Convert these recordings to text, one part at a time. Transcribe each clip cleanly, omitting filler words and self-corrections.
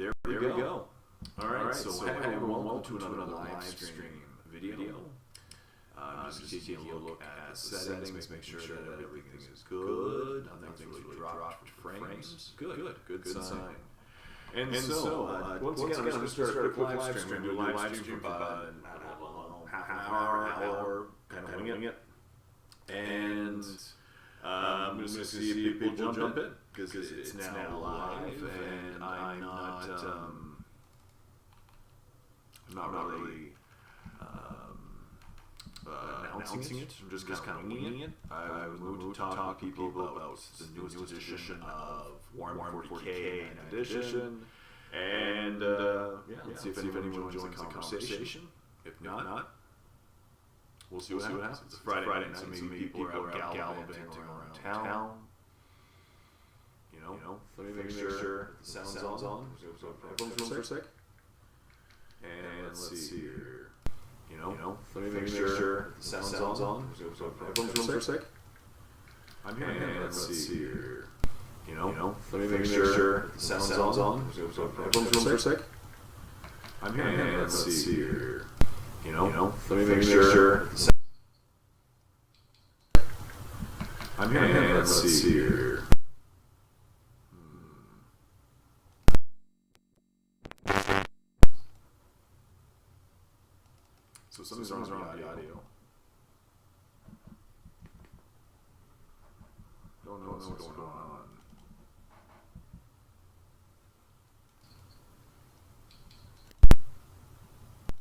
There we go. All right, so hey everyone, welcome to another live stream video. Just taking a look at the settings, make sure that everything is good, nothing's really dropped frames. Good sign. And so, once again, I'm just going to start a quick live stream. We'll do a live stream for about, half an hour, kind of wing it. And I'm just going to see if people jump in, because it's now live, and I'm not really announcing it. I'm just kind of winging it. I was moved to talk to people about the newest edition of Warhammer 40K and edition, and let's see if anyone joins the conversation. If not, we'll see what happens. It's Friday night, so maybe people are out gallivanting around town. You know, let me make sure the sound's on. Everyone's room for a sec. And let's see here. Let me make sure the sound's on. Everyone's room for a sec. I'm here. And let's see here. Let me make sure the sound's on. Everyone's room for a sec. I'm here. And let's see here. Let me make sure the sound. I'm here. And let's see here. So something's wrong with the audio. Don't know what's going on.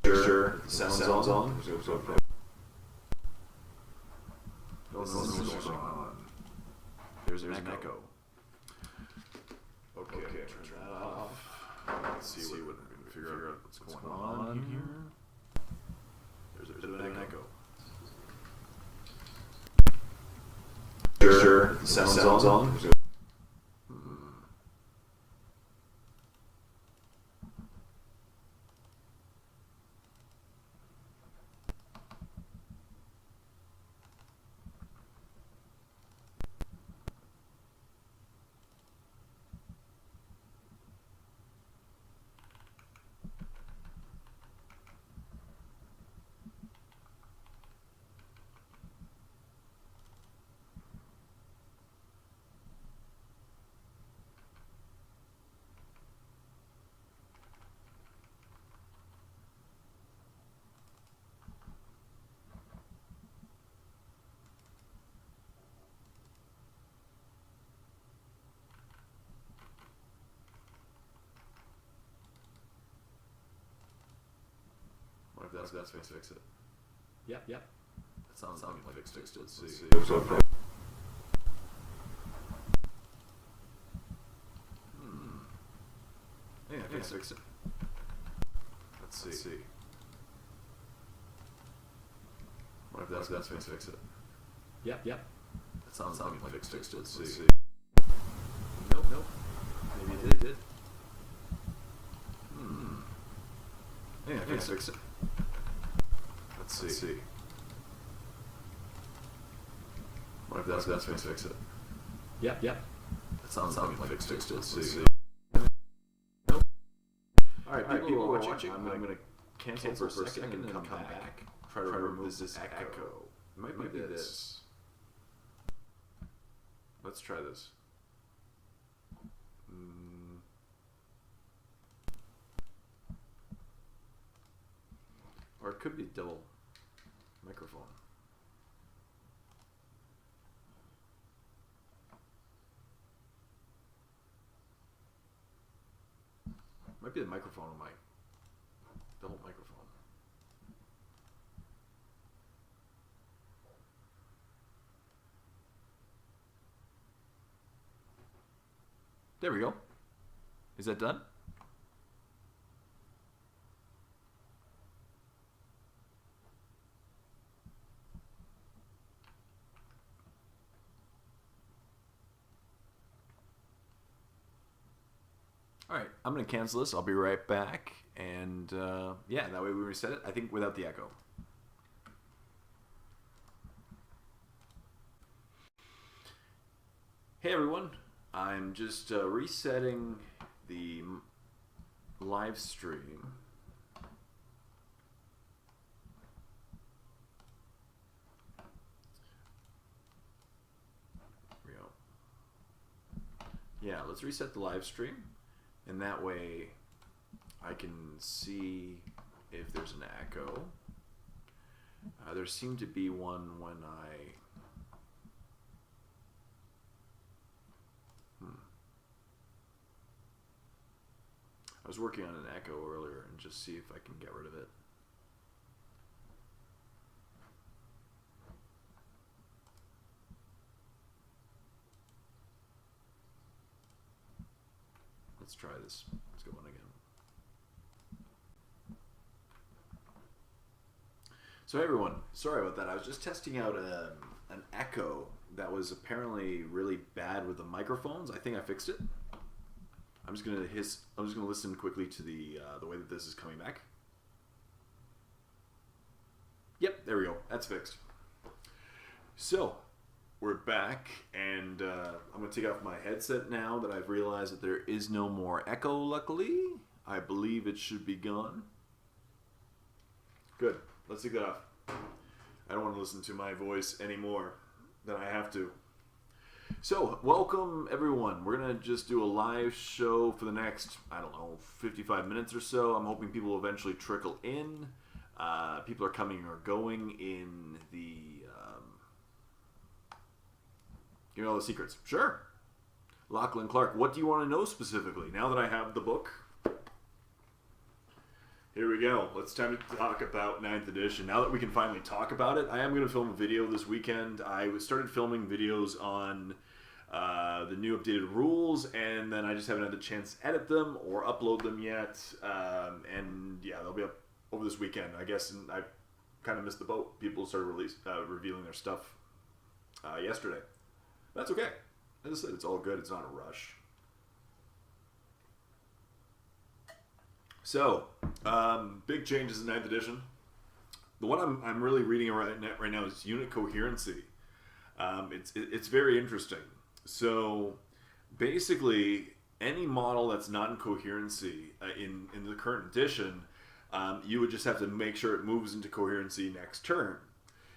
Sure, the sound's on. Don't know what's going on. There's an echo. Okay, turn that off. Let's see what we can figure out what's going on here. There's a bit of an echo. Sure, the sound's on. If that's fix it. Yep. That sounds like fixed it. Let's see. Yeah, I can fix it. Let's see. What if that's fix it? Yep. That sounds like fixed it. Let's see. Nope. Maybe it did. Yeah, I can fix it. Let's see. What if that's fix it? Yep. That sounds like fixed it. Let's see. Nope. Alright, people are watching. I'm going to cancel for a second and come back. Try to remove this echo. It might be this. Let's try this. Or it could be double microphone. Might be the microphone on my double microphone. There we go. Is that done? Alright, I'm going to cancel this. I'll be right back. And that way we reset it. I think without the echo. Hey everyone. I'm just resetting the live stream. Here we go. Yeah, let's reset the live stream, and that way I can see if there's an echo. There seemed to be one when I was working on an echo earlier, and just see if I can get rid of it. Let's try this. Let's go on again. So hey everyone, sorry about that. I was just testing out an echo that was apparently really bad with the microphones. I think I fixed it. I'm just gonna listen quickly to the way that this is coming back. Yep, there we go. That's fixed. So we're back, and I'm gonna take off my headset now that I've realized that there is no more echo. Luckily, I believe it should be gone. Good. Let's take that off. I don't want to listen to my voice any more than I have to. So, welcome everyone. We're going to just do a live show for the next, 55 minutes or so. I'm hoping people will eventually trickle in. People are coming or going in the... give me all the secrets. Sure. Lachlan Clark, what do you want to know specifically? Now that I have the book... Here we go. It's time to talk about 9th edition. Now that we can finally talk about it, I am going to film a video this weekend. I started filming videos on the new updated rules, and then I just haven't had the chance to edit them or upload them yet. And yeah, they'll be up over this weekend, I guess. And I kind of missed the boat. People started revealing their stuff yesterday. That's okay. As I said, it's all good. It's not a rush. So, big changes in 9th edition. The one I'm really reading right now is unit coherency. It's very interesting. So, basically, any model that's not in coherency in the current edition, you would just have to make sure it moves into coherency next turn.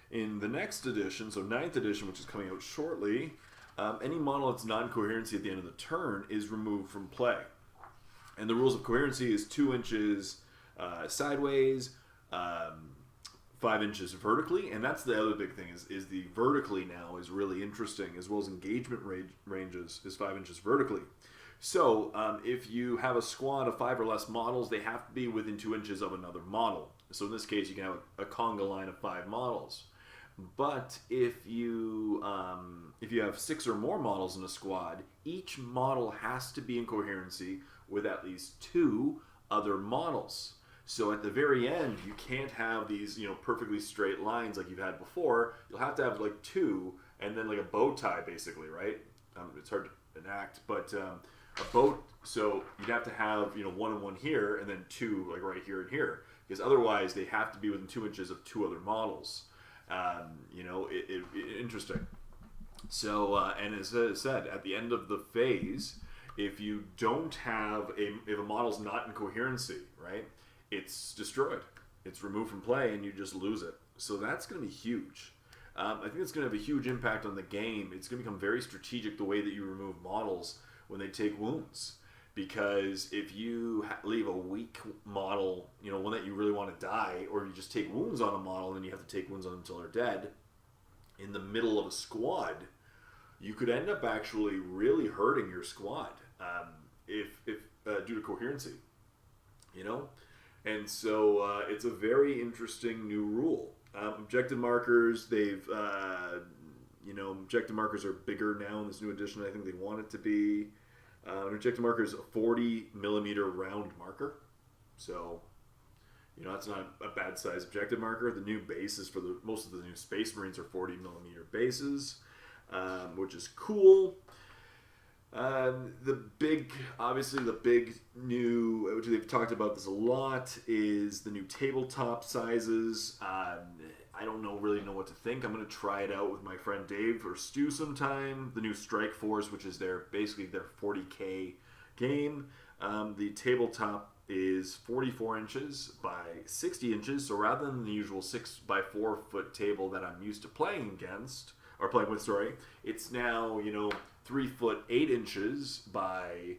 In the next edition, so 9th edition, which is coming out shortly, any model that's non-coherency at the end of the turn is removed from play. And the rules of coherency is 2 inches sideways, 5 inches vertically, and that's the other big thing is the vertically now is really interesting, as well as engagement ranges is 5 inches vertically. So if you have a squad of 5 or less models, they have to be within 2 inches of another model. So in this case, you can have a conga line of 5 models. But if you have 6 or more models in a squad, each model has to be in coherency with at least 2 other models. So at the very end, you can't have these, perfectly straight lines like you've had before. You'll have to have like 2 and then like a bow tie, basically, right? It's hard to enact, but a bow. So you'd have to have 1 and 1 here, and then 2 like right here and here, because otherwise they have to be within 2 inches of 2 other models. Interesting. So and as I said, at the end of the phase, if you don't have if a model's not in coherency, right, it's destroyed. It's removed from play, and you just lose it. So that's going to be huge. I think it's going to have a huge impact on the game. It's going to become very strategic the way that you remove models when they take wounds. Because if you leave a weak model, one that you really want to die, or you just take wounds on a model and then you have to take wounds on them until they're dead, in the middle of a squad, you could end up actually really hurting your squad if due to coherency, And so it's a very interesting new rule. Objective markers, objective markers are bigger now in this new edition. I think they want it to be. An objective marker is a 40 millimeter round marker. So, that's not a bad size objective marker. The new bases for most of the new Space Marines are 40 millimeter bases, which is cool. The big new, which they've talked about this a lot, is the new tabletop sizes. I don't really know what to think. I'm going to try it out with my friend Dave or Stu sometime. The new Strike Force, which is basically their 40K game. The tabletop is 44 inches by 60 inches. So rather than the usual 6 by 4 foot table that I'm used to playing with, it's now 3 foot 8 inches by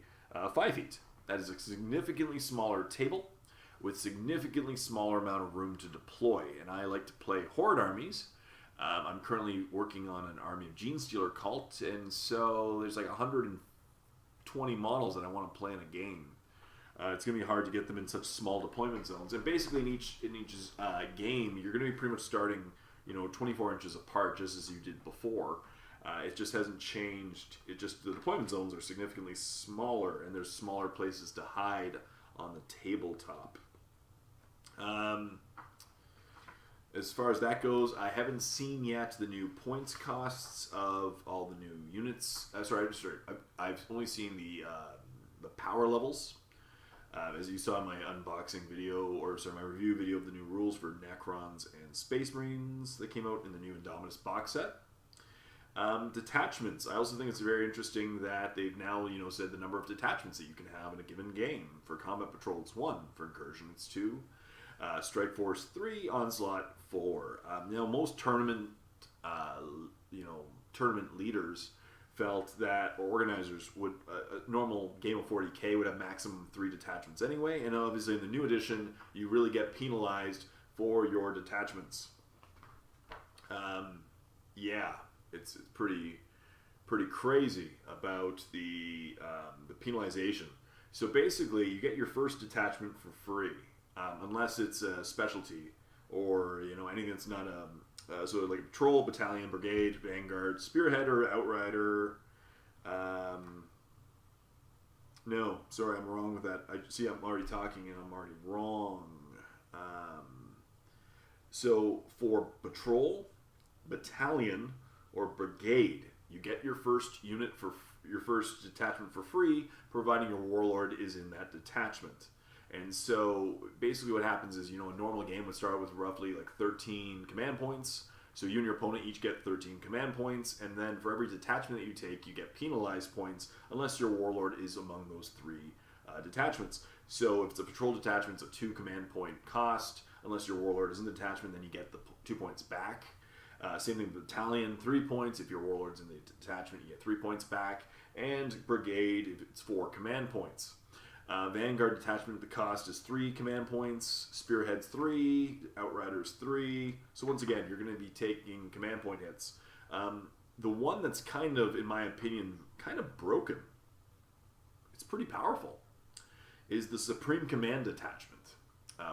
5 feet. That is a significantly smaller table with significantly smaller amount of room to deploy. And I like to play horde armies. I'm currently working on an army of Genestealer cult, and so there's like 120 models that I want to play in a game. It's going to be hard to get them in such small deployment zones. And basically in each game, you're going to be pretty much starting 24 inches apart, just as you did before. It just hasn't changed. The deployment zones are significantly smaller, and there's smaller places to hide on the tabletop. As far as that goes, I haven't seen yet the new points costs of all the new units. I've only seen the power levels. As you saw in my unboxing video, my review video of the new rules for Necrons and Space Marines that came out in the new Indominus box set. Detachments. I also think it's very interesting that they've now, said the number of detachments that you can have in a given game. For Combat Patrol, it's 1. For Incursion, it's 2. Strike Force 3, Onslaught 4. Most tournament leaders felt that, or organizers would, a normal game of 40k would have maximum 3 detachments anyway, and obviously in the new edition, you really get penalized for your detachments. It's pretty crazy about the penalization. So basically, you get your first detachment for free, unless it's a specialty or anything that's not like a patrol, battalion, brigade, vanguard, spearhead, or outrider. No, sorry, I'm wrong with that. I'm already talking and I'm already wrong. So for patrol, battalion, or brigade, you get your first detachment for free, providing your warlord is in that detachment. And so basically what happens is, a normal game would start with roughly like 13 command points. So you and your opponent each get 13 command points, and then for every detachment that you take, you get penalized points unless your warlord is among those 3 detachments. So if it's a patrol detachment, it's a 2 command point cost. Unless your warlord is in the detachment, then you get the 2 points back. Same thing with battalion, 3 points. If your warlord's in the detachment, you get 3 points back. And brigade, if it's 4 command points. Vanguard detachment, the cost is 3 command points. Spearheads 3, Outriders 3. So once again, you're going to be taking command point hits. The one that's kind of, in my opinion, kind of broken, it's pretty powerful, is the Supreme Command Detachment,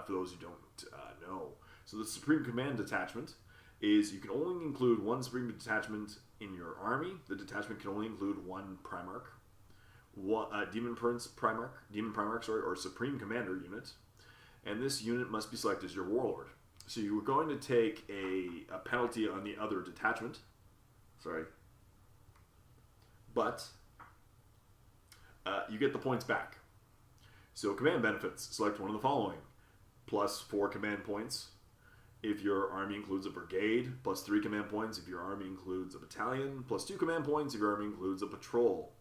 for those who don't know. So the Supreme Command Detachment is you can only include 1 Supreme Detachment in your army. The detachment can only include 1 Primarch, Demon Primarch, or Supreme Commander unit, and this unit must be selected as your warlord. So you are going to take a penalty on the other detachment, but you get the points back. So command benefits, select one of the following: plus 4 command points if your army includes a brigade, plus 3 command points if your army includes a battalion, plus 2 command points if your army includes a patrol.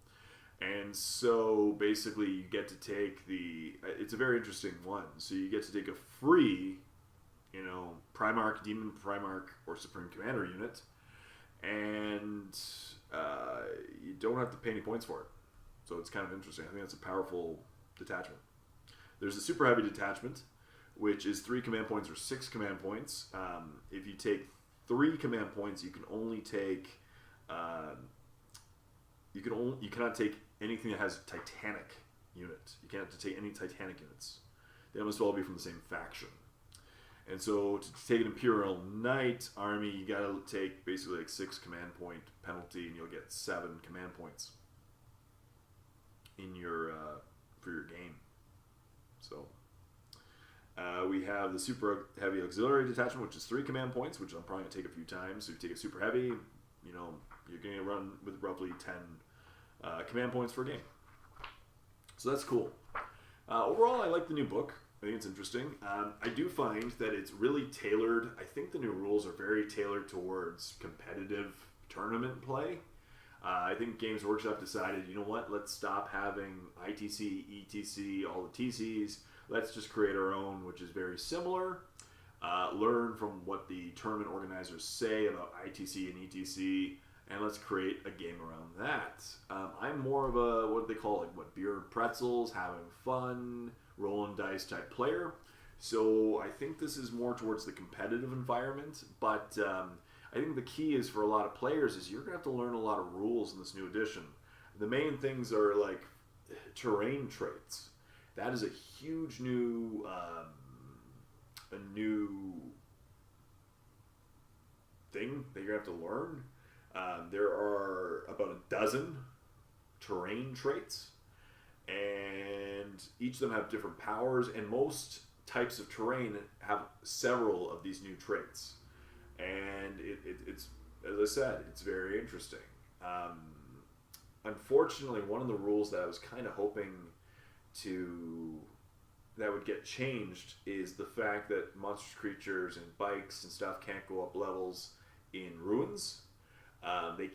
And so basically you get to take it's a very interesting one. So you get to take a free, Primarch, Demon Primarch, or Supreme Commander unit, and you don't have to pay any points for it. So it's kind of interesting. I think that's a powerful detachment. There's a Super Heavy Detachment, which is 3 command points or 6 command points. If you take 3 command points, you can only take you cannot take anything that has Titanic unit. You can't take any Titanic units. They must all be from the same faction. And so to take an Imperial Knight army, you gotta take basically like 6 command point penalty, and you'll get 7 command points in your for your game. So we have the Super Heavy Auxiliary Detachment, which is 3 command points, which I'm probably gonna take a few times. So if you take a Super Heavy, you're gonna run with roughly 10 command points per game. So that's cool. Overall, I like the new book. I think it's interesting. I do find that it's really tailored. I think the new rules are very tailored towards competitive tournament play. I think Games Workshop decided, let's stop having ITC, ETC, all the TCs. let's just create our own, which is very similar. Learn from what the tournament organizers say about ITC and ETC, and let's create a game around that. I'm more of a, what they call, beer and pretzels, having fun, rolling dice type player. So I think this is more towards the competitive environment, but I think the key is for a lot of players is you're going to have to learn a lot of rules in this new edition. The main things are like terrain traits. That is a huge new thing that you're going to have to learn. There are about a dozen terrain traits, and each of them have different powers, and most types of terrain have several of these new traits. And it's, as I said, it's very interesting. Unfortunately, one of the rules that I was kind of hoping that would get changed is the fact that monstrous creatures and bikes and stuff can't go up levels in ruins. They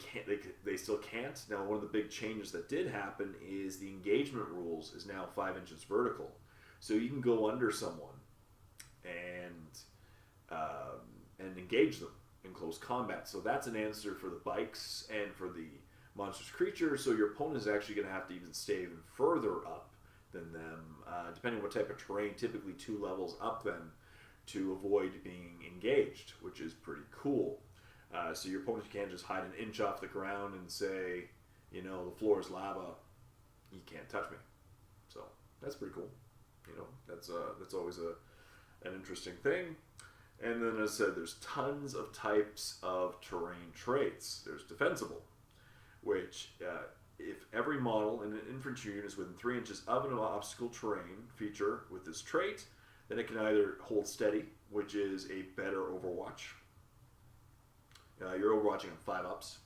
still can't. Now, one of the big changes that did happen is the engagement rules is now 5 inches vertical. So you can go under someone and engage them in close combat. So that's an answer for the bikes and for the monstrous creatures. So your opponent is actually going to have to even stay even further up than them, depending on what type of terrain, typically 2 levels up then, to avoid being engaged, which is pretty cool. So your opponent can't just hide an inch off the ground and say, the floor is lava, you can't touch me. So that's pretty cool. That's always an interesting thing. And then, as I said, there's tons of types of terrain traits. There's defensible, which if every model in an infantry unit is within 3 inches of an obstacle terrain feature with this trait, then it can either hold steady, which is a better overwatch. You're overwatching on 5-ups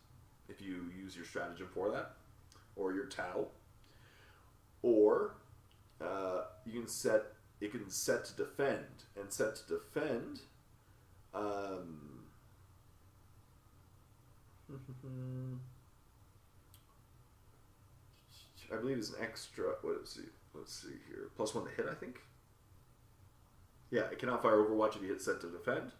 if you use your stratagem for that, or your Tau. Or it can set to defend, and set to defend. I believe is an extra. Let's see here. +1 to hit, I think. Yeah, it cannot fire Overwatch if you hit set to defend,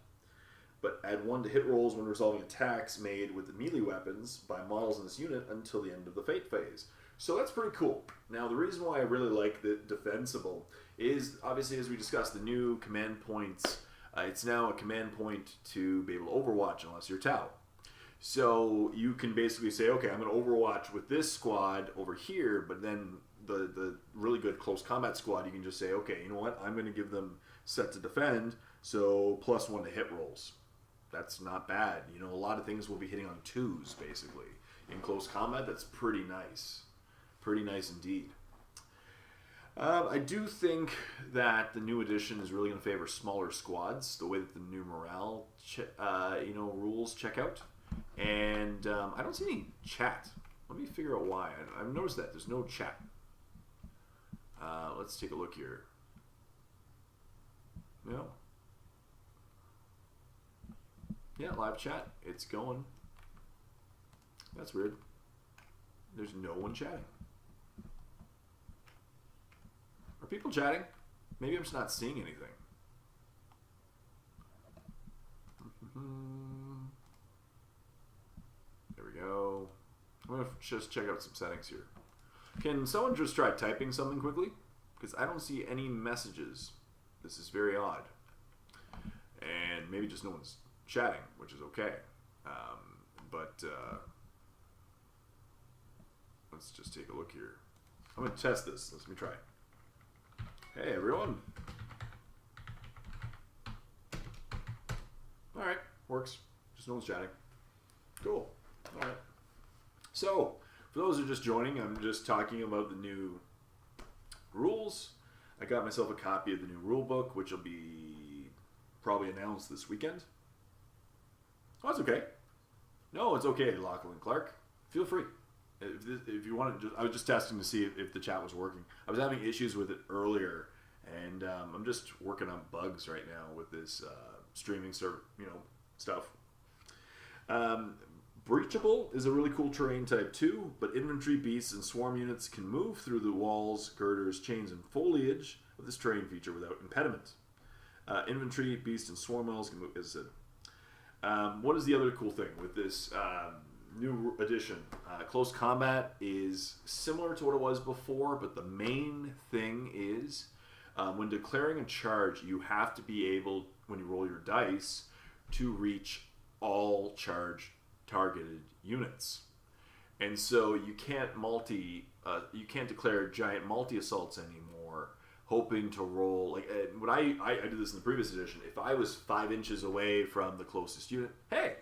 but add 1 to hit rolls when resolving attacks made with the melee weapons by models in this unit until the end of the Fate phase. So that's pretty cool. Now, the reason why I really like the defensible is, obviously, as we discussed, the new command points. It's now a command point to be able to overwatch unless you're Tau. So you can basically say, okay, I'm going to overwatch with this squad over here, but then the really good close combat squad, you can just say, okay, you know what? I'm going to give them set to defend, so +1 to hit rolls. That's not bad. A lot of things will be hitting on 2s, basically. In close combat, that's pretty nice. Pretty nice indeed. I do think that the new edition is really going to favor smaller squads, the way that the new morale rules check out. And I don't see any chat. Let me figure out why. I've noticed that. There's no chat. Let's take a look here. No. Yeah, live chat. It's going. That's weird. There's no one chatting. Are people chatting? Maybe I'm just not seeing anything. There we go. I'm going to just check out some settings here. Can someone just try typing something quickly? Because I don't see any messages. This is very odd. And maybe just no one's chatting, which is okay. But let's just take a look here. I'm going to test this. Let me try. Hey, everyone. All right, works. Just no one's chatting. Cool. All right. So, for those who are just joining, I'm just talking about the new rules. I got myself a copy of the new rule book, which will be probably announced this weekend. Oh, that's okay. No, it's okay, Lachlan Clark. Feel free. If you want to, I was just testing to see if the chat was working. I was having issues with it earlier, and I'm just working on bugs right now with this streaming stuff. Breachable is a really cool terrain type too, but infantry, beasts, and swarm units can move through the walls, girders, chains, and foliage with this terrain feature without impediment. Infantry, beast, and swarm wells can move, as I said. What is the other cool thing with this new edition? Close combat is similar to what it was before, but the main thing is when declaring a charge, you have to be able, when you roll your dice, to reach all charge targeted units. And so you can't you can't declare giant multi-assaults anymore, hoping to roll, like, when I did this in the previous edition, if I was 5 inches away from the closest unit, hey,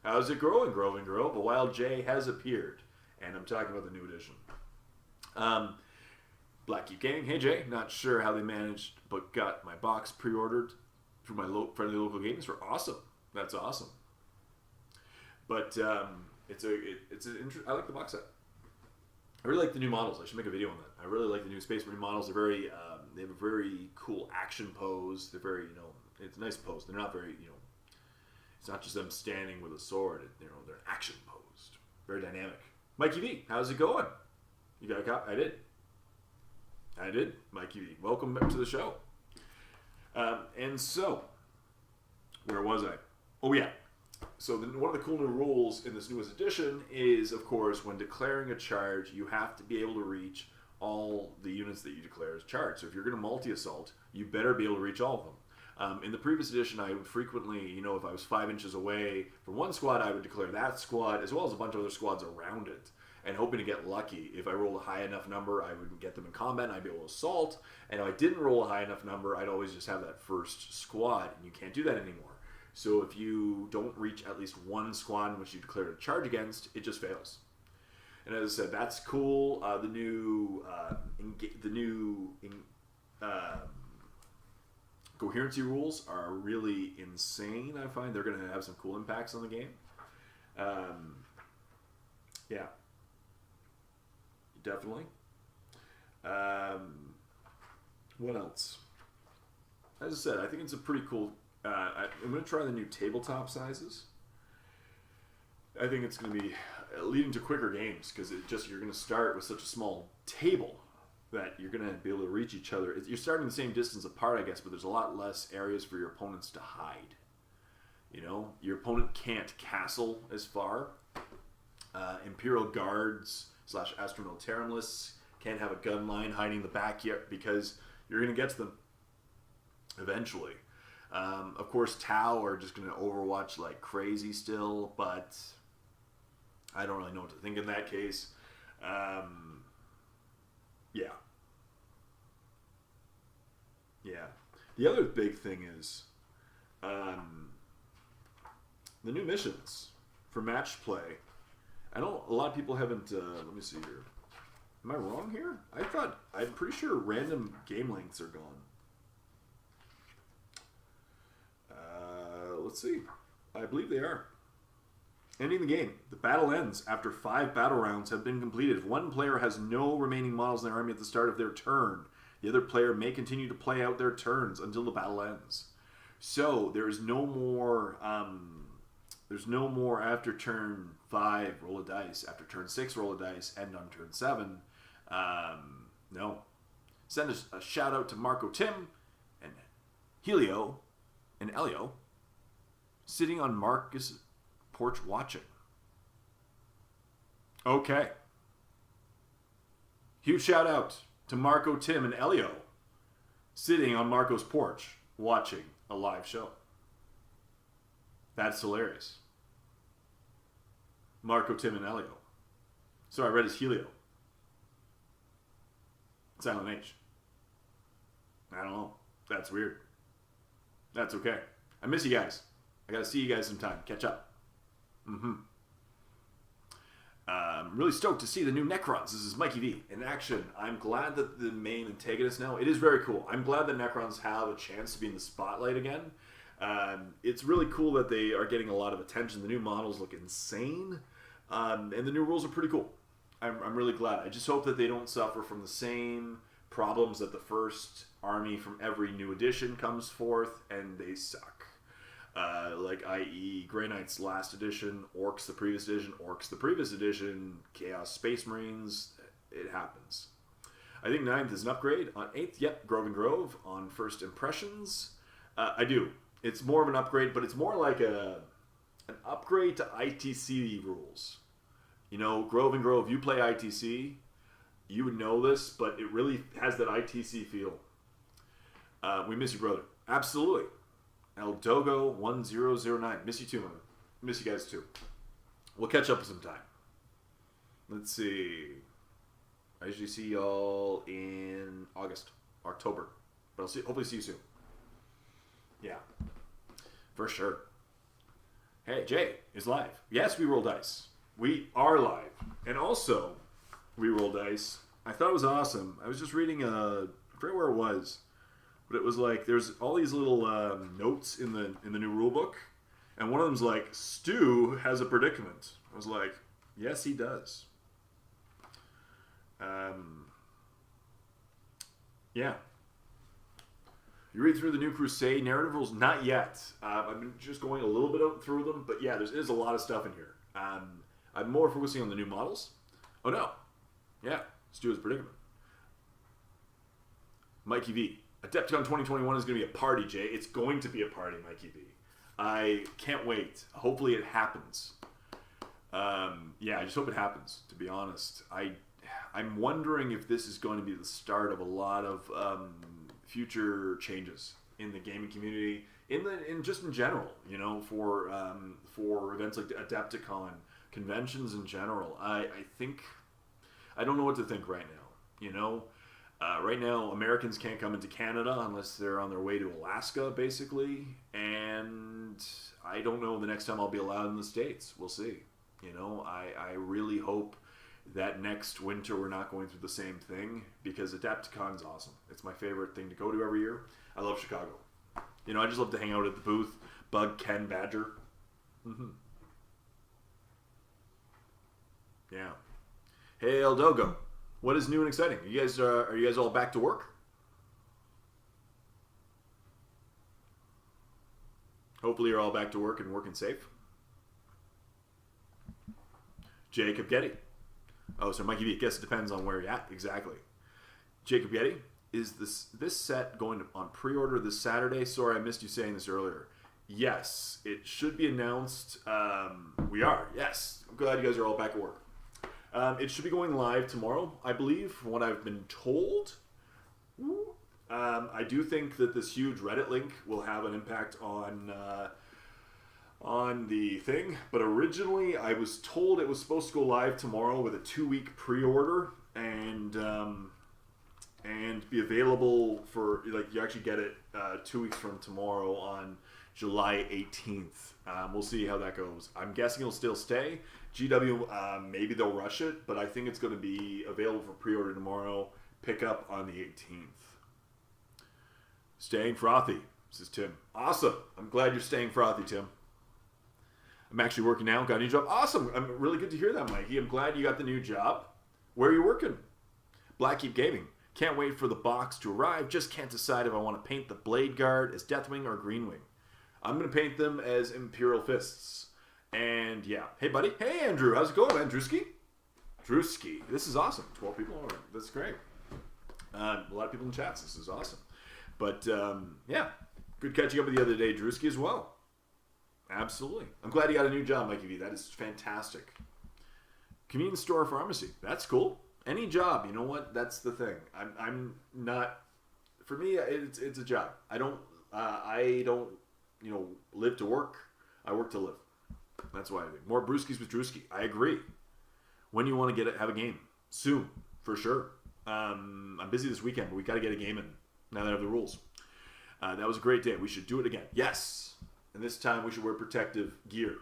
how's it growing? Growing, grow, but Wild J has appeared. And I'm talking about the new edition. Black Keep Gaming, hey Jay, not sure how they managed, but got my box pre-ordered through my friendly local games for awesome. That's awesome. But I like the box set. I really like the new models. I should make a video on that. I really like the new Space Marine models. They're very, they have a very cool action pose. They're very, it's a nice pose. They're not very, it's not just them standing with a sword. They're action posed. Very dynamic. Mikey V, how's it going? You got a copy? I did. Mikey V, welcome back to the show. And so, where was I? Oh yeah. So one of the cool new rules in this newest edition is, of course, when declaring a charge, you have to be able to reach all the units that you declare as charged. So if you're going to multi-assault, you better be able to reach all of them. In the previous edition, I would frequently, if I was 5 inches away from one squad, I would declare that squad, as well as a bunch of other squads around it, and hoping to get lucky. If I rolled a high enough number, I would get them in combat, and I'd be able to assault. And if I didn't roll a high enough number, I'd always just have that first squad, and you can't do that anymore. So if you don't reach at least one squad in which you declared a charge against, it just fails. And as I said, that's cool. The new coherency rules are really insane. I find they're going to have some cool impacts on the game. Yeah, definitely. What else? As I said, I think it's a pretty cool. I'm going to try the new tabletop sizes. I think it's going to be leading to quicker games because you're going to start with such a small table that you're going to be able to reach each other. You're starting the same distance apart, I guess, but there's a lot less areas for your opponents to hide. Your opponent can't castle as far. Imperial guards / Astromilitarists can't have a gun line hiding the backyard because you're going to get to them eventually. Of course, Tau are just going to overwatch like crazy still, but I don't really know what to think in that case. Yeah. The other big thing is the new missions for match play. I know a lot of people haven't. Let me see here. Am I wrong here? I'm pretty sure random game lengths are gone. Let's see. I believe they are. Ending the game. The battle ends after 5 battle rounds have been completed. If one player has no remaining models in their army at the start of their turn, the other player may continue to play out their turns until the battle ends. So there is no more. There's no more after turn 5 roll a dice. After turn 6 roll a dice. End on turn 7. No. Send a shout out to Marco Tim and Helio and Elio sitting on Marcus' porch watching. Okay. Huge shout out to Marco, Tim, and Elio sitting on Marco's porch watching a live show. That's hilarious. Marco, Tim, and Elio. So I read as Helio. Silent H. I don't know. That's weird. That's okay. I miss you guys. I gotta see you guys sometime. Catch up. I'm really stoked to see the new Necrons. This is Mikey V in action. I'm glad that the main antagonist now, it is very cool. I'm glad that Necrons have a chance to be in the spotlight again. It's really cool that they are getting a lot of attention. The new models look insane. And the new rules are pretty cool. I'm really glad. I just hope that they don't suffer from the same problems that the first army from every new edition comes forth and they suck. Like, i.e. Grey Knights last edition, Orcs the previous edition, Chaos Space Marines. It happens. I think 9th is an upgrade. On 8th, yep, Grove and Grove on First Impressions. I do. It's more of an upgrade, but it's more like an upgrade to ITC rules. You know, Grove and Grove, you play ITC, you would know this, but it really has that ITC feel. We miss you, brother. Absolutely. El Dogo 1009. Miss you too, man. Miss you guys too. We'll catch up sometime. Let's see. I usually see y'all in October. But I'll hopefully see you soon. Yeah. For sure. Hey, Jay is live. Yes, we roll dice. We are live. And also, we roll dice. I thought it was awesome. I was just reading I forget where it was. But it was like, there's all these little notes in the new rule book. And one of them's like, Stu has a predicament. I was like, yes, he does. Yeah. You read through the New Crusade narrative rules? Not yet. I've been just going a little bit through them, but yeah, there's a lot of stuff in here. I'm more focusing on the new models. Oh no. Yeah, Stu has a predicament. Mikey V. Adepticon 2021 is going to be a party, Jay. It's going to be a party, Mikey V. I can't wait. Hopefully it happens. Yeah, I just hope it happens, to be honest. I'm wondering if this is going to be the start of a lot of future changes in the gaming community, in just in general, you know, for events like Adepticon, conventions in general. I think I don't know what to think right now. You know, right now Americans can't come into Canada unless they're on their way to Alaska, basically, and I don't know the next time I'll be allowed in the States. We'll see. You know, I really hope that next winter we're not going through the same thing, because Adepticon's awesome. It's my favorite thing to go to every year. I love Chicago. You know, I just love to hang out at the booth, bug Ken Badger. Mm-hmm. Yeah. Hey, El Dogo. What is new and exciting? Are you guys all back to work? Hopefully you're all back to work and working safe. Jacob Getty. Oh, so Mikey V, I guess it depends on where you're at. Exactly. Jacob Getty, is this set going on pre-order this Saturday? Sorry, I missed you saying this earlier. Yes, it should be announced. We are, yes. I'm glad you guys are all back at work. It should be going live tomorrow, I believe, from what I've been told. I do think that this huge Reddit link will have an impact on the thing, but originally I was told it was supposed to go live tomorrow with a 2-week pre-order and be available for, like, you actually get it 2 weeks from tomorrow on July 18th. We'll see how that goes. I'm guessing it'll still stay. GW, maybe they'll rush it, but I think it's going to be available for pre-order tomorrow. Pick up on the 18th. Staying frothy, says Tim. Awesome. I'm glad you're staying frothy, Tim. I'm actually working now. Got a new job. Awesome. I'm really good to hear that, Mikey. I'm glad you got the new job. Where are you working? Blackkeep Gaming. Can't wait for the box to arrive. Just can't decide if I want to paint the Blade Guard as Deathwing or Greenwing. I'm going to paint them as Imperial Fists. And yeah. Hey, buddy. Hey, Andrew. How's it going, man? Drewski? Drewski. This is awesome. 12 people. All right. That's great. A lot of people in chats. This is awesome. But yeah. Good catching up with you the other day, Drewski, as well. Absolutely. I'm glad you got a new job, Mikey V. That is fantastic. Convenience store or pharmacy. That's cool. Any job, you know what? That's the thing. I'm not. For me, it's a job. I don't live to work. I work to live. That's why I do. More brewskis with Drewski. I agree. When you want to have a game? Soon, for sure. I'm busy this weekend, but we got to get a game in now that I have the rules. That was a great day. We should do it again. Yes. And this time we should wear protective gear.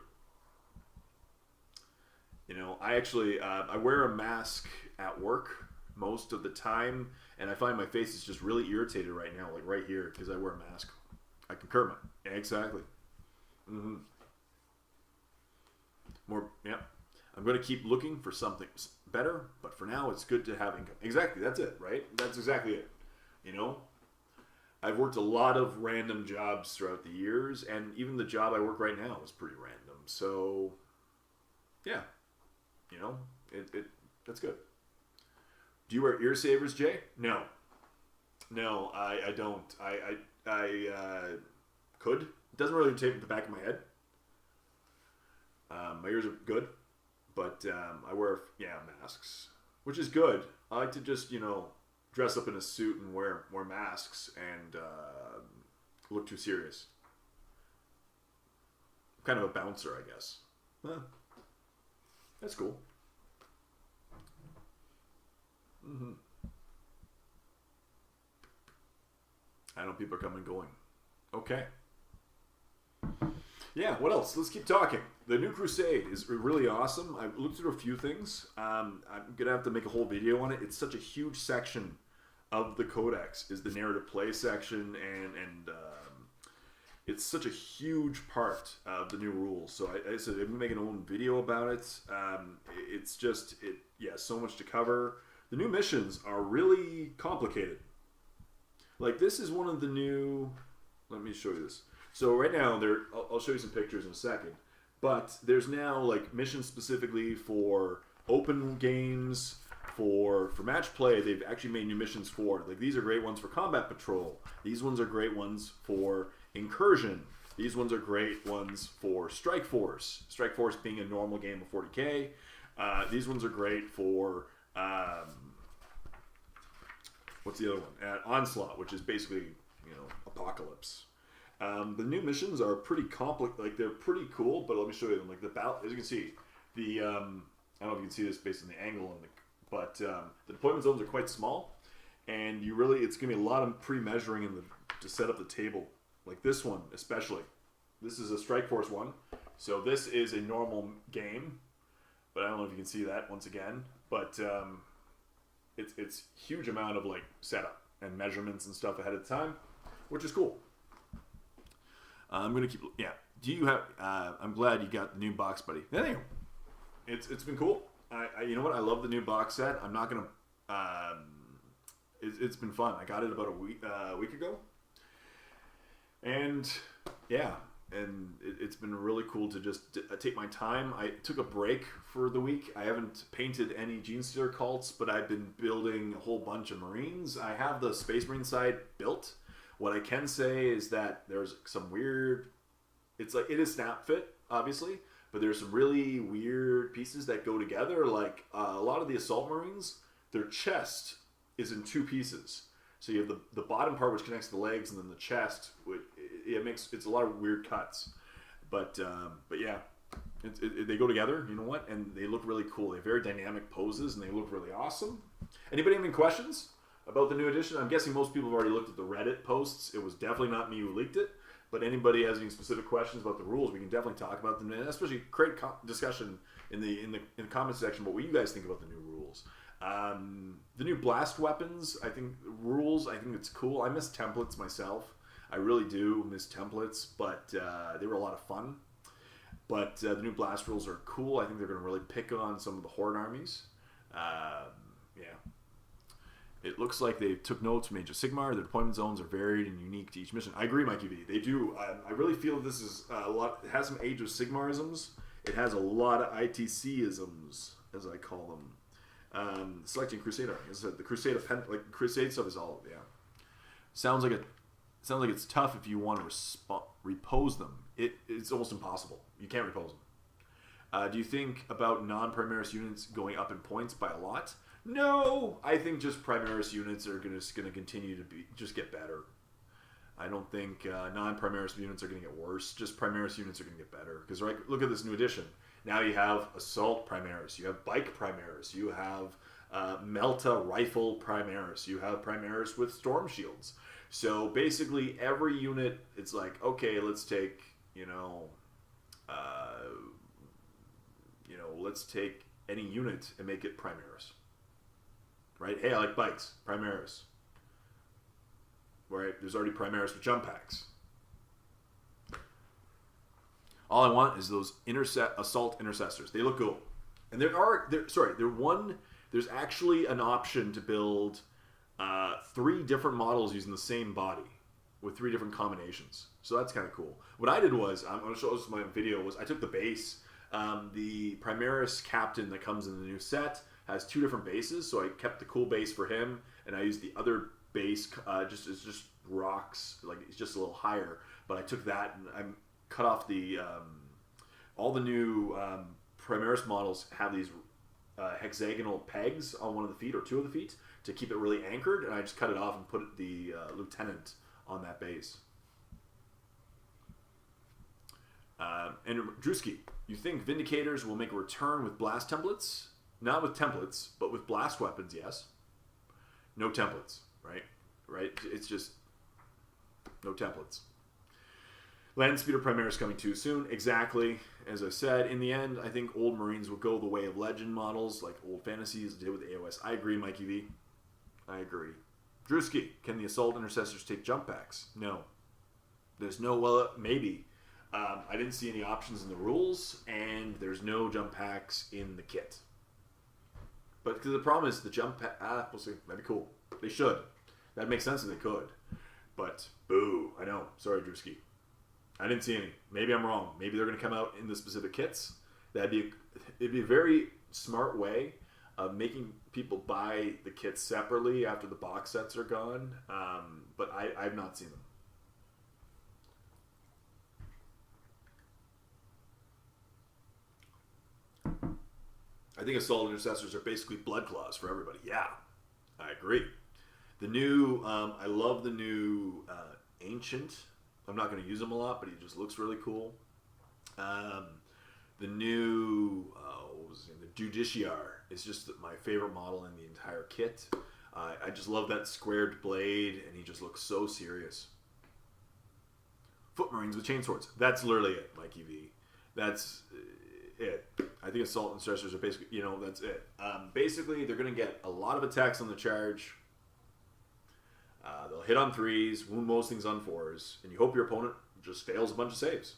You know, I actually, I wear a mask at work most of the time, and I find my face is just really irritated right now, like right here, because I wear a mask. I concur, man. Yeah, exactly. Mm-hmm. Yeah. I'm going to keep looking for something better, but for now it's good to have income. Exactly, that's it, right? That's exactly it. You know? I've worked a lot of random jobs throughout the years, and even the job I work right now is pretty random. So, yeah, you know, that's good. Do you wear ear savers, Jay? No. No, I don't. I could. It doesn't really tape at the back of my head. My ears are good, but I wear masks, which is good. I like to just dress up in a suit and wear masks and look too serious. I'm kind of a bouncer, I guess. Huh. That's cool. Mm-hmm. I know people are coming and going. Okay. Yeah, what else? Let's keep talking. The new Crusade is really awesome. I've looked through a few things. I'm going to have to make a whole video on it. It's such a huge section of the Codex is the narrative play section, and it's such a huge part of the new rules. So I said I'm going to make an own video about it. It's just, so much to cover. The new missions are really complicated. Like, this is one of the new... Let me show you this. So right now, I'll show you some pictures in a second. But there's now, like, missions specifically for open games, for match play. They've actually made new missions for. Like, these are great ones for combat patrol. These ones are great ones for incursion. These ones are great ones for Strike Force. Strike Force being a normal game of 40k. These ones are great for... what's the other one? Onslaught, which is basically, Apocalypse. The new missions are pretty complicated. Like, they're pretty cool, but let me show you them. Like, as you can see, I don't know if you can see this based on the angle, but the deployment zones are quite small, and it's going to be a lot of pre-measuring to set up the table. Like this one, especially. This is a Strike Force one, so this is a normal game, but I don't know if you can see that once again, but it's huge amount of like setup and measurements and stuff ahead of time, which is cool. I'm gonna keep. Yeah. Do you have? I'm glad you got the new box, buddy. There you go. It's been cool. You know what? I love the new box set. I'm not gonna. It's been fun. I got it about a week ago, and yeah, and it's been really cool to just take my time. I took a break for the week. I haven't painted any Genestealer cults, but I've been building a whole bunch of Marines. I have the Space Marine side built. What I can say is that there's some weird... It's like, it is snap fit, obviously, but there's some really weird pieces that go together. Like, a lot of the Assault Marines, their chest is in two pieces. So you have the bottom part, which connects the legs, and then the chest. It's a lot of weird cuts. But yeah, they go together, you know what? And they look really cool. They have very dynamic poses, and they look really awesome. Anybody have any questions about the new edition? I'm guessing most people have already looked at the Reddit posts. It was definitely not me who leaked it. But anybody has any specific questions about the rules, we can definitely talk about them, and especially create discussion in the comment section about what you guys think about the new rules. The new blast weapons, I think it's cool. I miss templates myself. I really do miss templates, but they were a lot of fun. But the new blast rules are cool. I think they're going to really pick on some of the Horde armies. Yeah. It looks like they took notes from Age of Sigmar. The deployment zones are varied and unique to each mission. I agree, Mikey V. They do. I really feel this is a lot. It has some Age of Sigmar-isms. It has a lot of ITC-isms, as I call them. Selecting Crusader. As I said, the Crusade stuff is all, yeah. Sounds like it's tough if you want to repose them. It's almost impossible. You can't repose them. Do you think about non-Primaris units going up in points by a lot? No, I think just Primaris units are going to continue to just get better. I don't think non-Primaris units are going to get worse. Just Primaris units are going to get better. Because look at this new edition. Now you have Assault Primaris, you have Bike Primaris, you have Melta Rifle Primaris, you have Primaris with Storm Shields. So basically every unit, it's like, okay, let's take, let's take any unit and make it Primaris. Right? Hey, I like bikes. Primaris. Right? There's already Primaris with jump packs. All I want is those assault intercessors. They look cool. And there's actually an option to build 3 different models using the same body with 3 different combinations. So that's kind of cool. What I did was, I'm going to show this in my video, was I took the base, the Primaris Captain that comes in the new set, has 2 different bases, so I kept the cool base for him, and I used the other base just rocks, like it's just a little higher. But I took that and I cut off the all the new Primaris models have these hexagonal pegs on one of the feet or 2 of the feet to keep it really anchored, and I just cut it off and put the lieutenant on that base. And Drewski, you think Vindicators will make a return with blast templates? Not with templates, but with blast weapons, yes. No templates, right? Right? It's just no templates. Land Speeder Primaris coming too soon. Exactly. As I said, in the end, I think old Marines will go the way of legend models, like old fantasies did with AOS. I agree, Mikey V. I agree. Drewski, can the Assault Intercessors take jump packs? No. There's no, well, maybe. I didn't see any options in the rules, and there's no jump packs in the kit. But because the problem is the jump pack, we'll see. That'd be cool. They should. That makes sense if they could. But, boo. I know. Sorry, Drewski. I didn't see any. Maybe I'm wrong. Maybe they're going to come out in the specific kits. It'd be a very smart way of making people buy the kits separately after the box sets are gone. But I've not seen them. I think Assault Intercessors are basically blood claws for everybody. Yeah, I agree. The new, I love the new Ancient. I'm not going to use him a lot, but he just looks really cool. The new, what was his name? The Judiciar is just my favorite model in the entire kit. I just love that squared blade, and he just looks so serious. Foot Marines with chainswords. That's literally it, Mikey V. That's it. I think Assault Intercessors are basically, that's it. Basically, they're going to get a lot of attacks on the charge. They'll hit on 3s, wound most things on 4s, and you hope your opponent just fails a bunch of saves.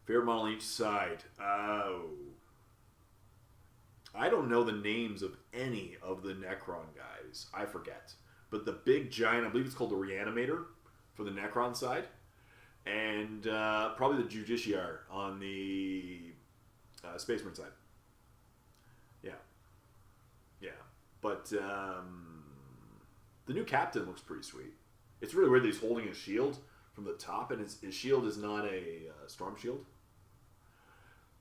Favorite model on each side. I don't know the names of any of the Necron guys. I forget. But the big giant, I believe it's called the Reanimator for the Necron side. And probably the Judiciar on the Space Marine side. Yeah. Yeah. But the new captain looks pretty sweet. It's really weird that he's holding his shield from the top, and his shield is not a storm shield.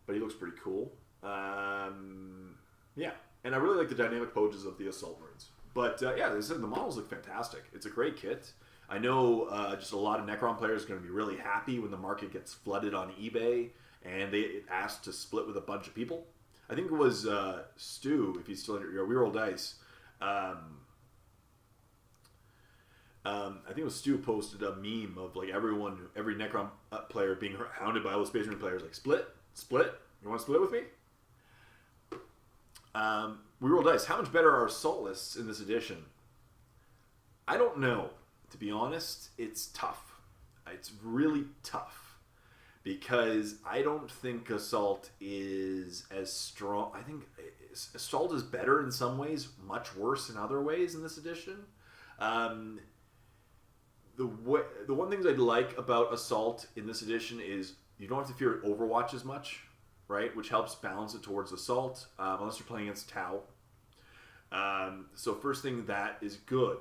But he looks pretty cool. Yeah. And I really like the dynamic poses of the Assault Marines. But yeah, as I said, the models look fantastic. It's a great kit. I know just a lot of Necron players are going to be really happy when the market gets flooded on eBay and they asked to split with a bunch of people. I think it was Stu, if he's still in your We Roll Dice. I think it was Stu posted a meme of like every Necron player being hounded by all the Space Marine players, like split. You want to split with me? We Roll Dice. How much better are assault lists in this edition? I don't know. To be honest, it's tough. It's really tough because I don't think Assault is as strong. I think Assault is better in some ways, much worse in other ways in this edition. The one thing I like about Assault in this edition is you don't have to fear Overwatch as much, right? Which helps balance it towards Assault, unless you're playing against Tau. So first thing, that is good.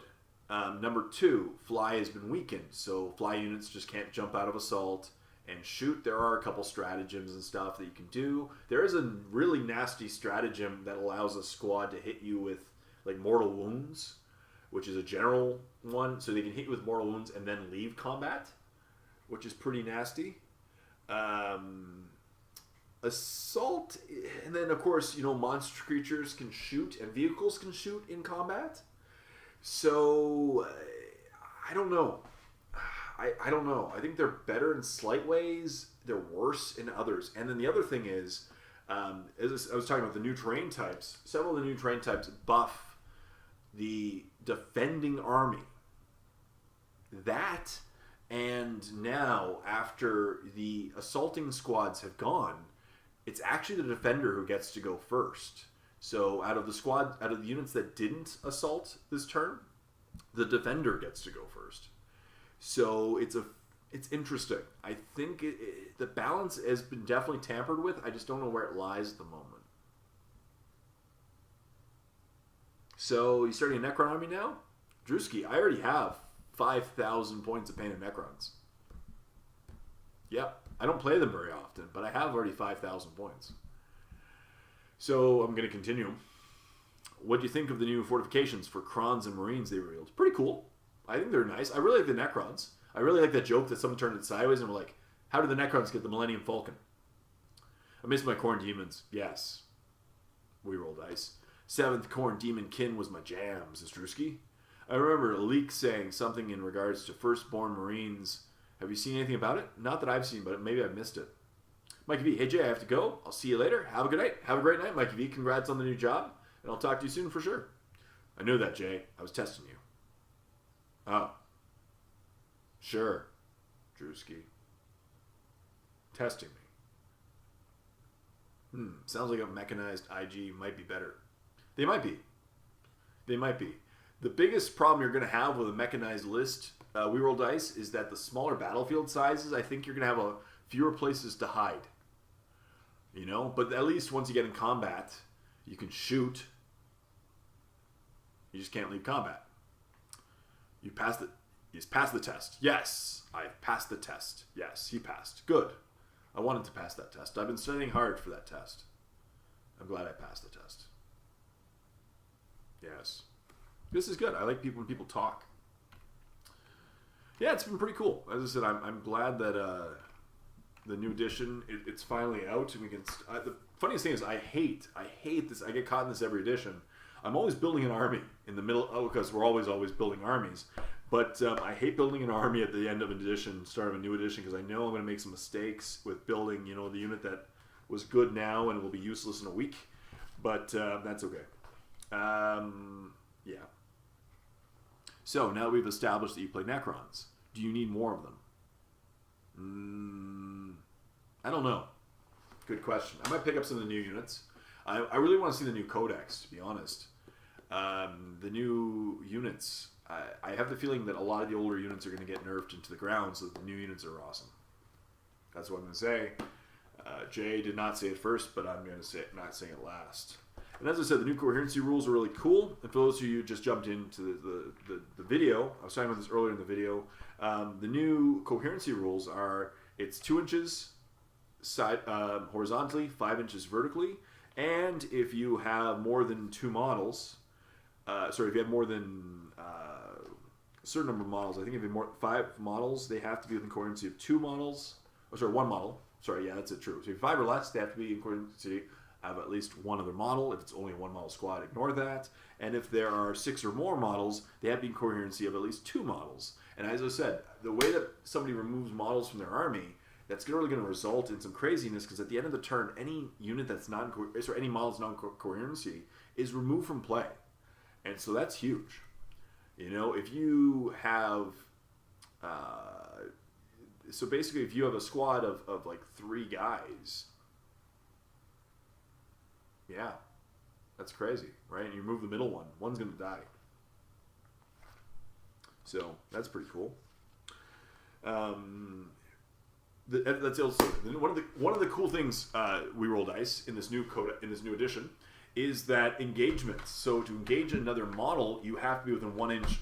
Number 2, Fly has been weakened, so Fly units just can't jump out of Assault and shoot. There are a couple stratagems and stuff that you can do. There is a really nasty stratagem that allows a squad to hit you with like mortal wounds, which is a general one, so they can hit you with mortal wounds and then leave combat, which is pretty nasty. Assault, and then of course, monster creatures can shoot and vehicles can shoot in combat. So, I don't know. I don't know. I think they're better in slight ways. They're worse in others. And then the other thing is, as I was talking about the new terrain types, several of the new terrain types buff the defending army. That, and now, after the assaulting squads have gone, it's actually the defender who gets to go first. So out of the units that didn't assault this turn, the defender gets to go first. So it's interesting. I think the balance has been definitely tampered with. I just don't know where it lies at the moment. So, you starting a Necron army now? Drewski, I already have 5,000 points of painted Necrons. Yep. I don't play them very often, but I have already 5,000 points. So, I'm going to continue. What do you think of the new fortifications for Krons and Marines they revealed? Pretty cool. I think they're nice. I really like the Necrons. I really like that joke that someone turned it sideways and were like, how did the Necrons get the Millennium Falcon? I miss my Khorne Demons. Yes. We roll dice. 7th Khorne Demon Kin was my jam, says Drewski. I remember a leak saying something in regards to Firstborn Marines. Have you seen anything about it? Not that I've seen, but maybe I've missed it. Mikey V, hey Jay, I have to go. I'll see you later. Have a good night. Have a great night, Mikey V. Congrats on the new job. And I'll talk to you soon for sure. I knew that, Jay. I was testing you. Oh. Sure. Drewski. Testing me. Sounds like a mechanized IG might be better. They might be. They might be. The biggest problem you're going to have with a mechanized list, we roll dice, is that the smaller battlefield sizes, I think you're going to have fewer places to hide. You know? But at least once you get in combat, you can shoot. You just can't leave combat. You passed it. He's passed the test. Yes, I passed the test. Yes, he passed. Good. I wanted to pass that test. I've been studying hard for that test. I'm glad I passed the test. Yes. This is good. I like people when people talk. Yeah, it's been pretty cool. As I said, I'm glad that the new edition, it's finally out. And we can. The funniest thing is I hate this. I get caught in this every edition. I'm always building an army in the middle, because we're always building armies. But I hate building an army at the end of an edition, start of a new edition, because I know I'm going to make some mistakes with building, the unit that was good now and will be useless in a week. But that's okay. Yeah. So now that we've established that you play Necrons, do you need more of them? I don't know. Good question. I might pick up some of the new units. I really want to see the new Codex, to be honest. The new units, I have the feeling that a lot of the older units are going to get nerfed into the ground, so that the new units are awesome. That's what I'm going to say. Jay did not say it first, but I'm going to say it, not saying it last. And as I said, the new coherency rules are really cool. And for those of you who just jumped into the video, I was talking about this earlier in the video. The new coherency rules are, it's 2 inches side horizontally, 5 inches vertically. And if you have more than 2 models, if you have more than a certain number of models, I think if you have more 5 models, they have to be within coherency of 2 models. 1 model. Sorry, yeah, that's it, true. So if you have 5 or less, they have to be in coherency of at least 1 other model. If it's only a 1 model squad, ignore that. And if there are 6 or more models, they have to be in coherency of at least 2 models. And as I said, the way that somebody removes models from their army, that's really going to result in some craziness, because at the end of the turn, any unit that's any model that's non-coherency is removed from play. And so that's huge. If you have... so basically, if you have a squad of like 3 guys... Yeah, that's crazy, right? And you remove the middle one. One's going to die. So that's pretty cool. That's also one of the cool things we roll dice in this new edition is that engagement. So to engage another model, you have to be within 1 inch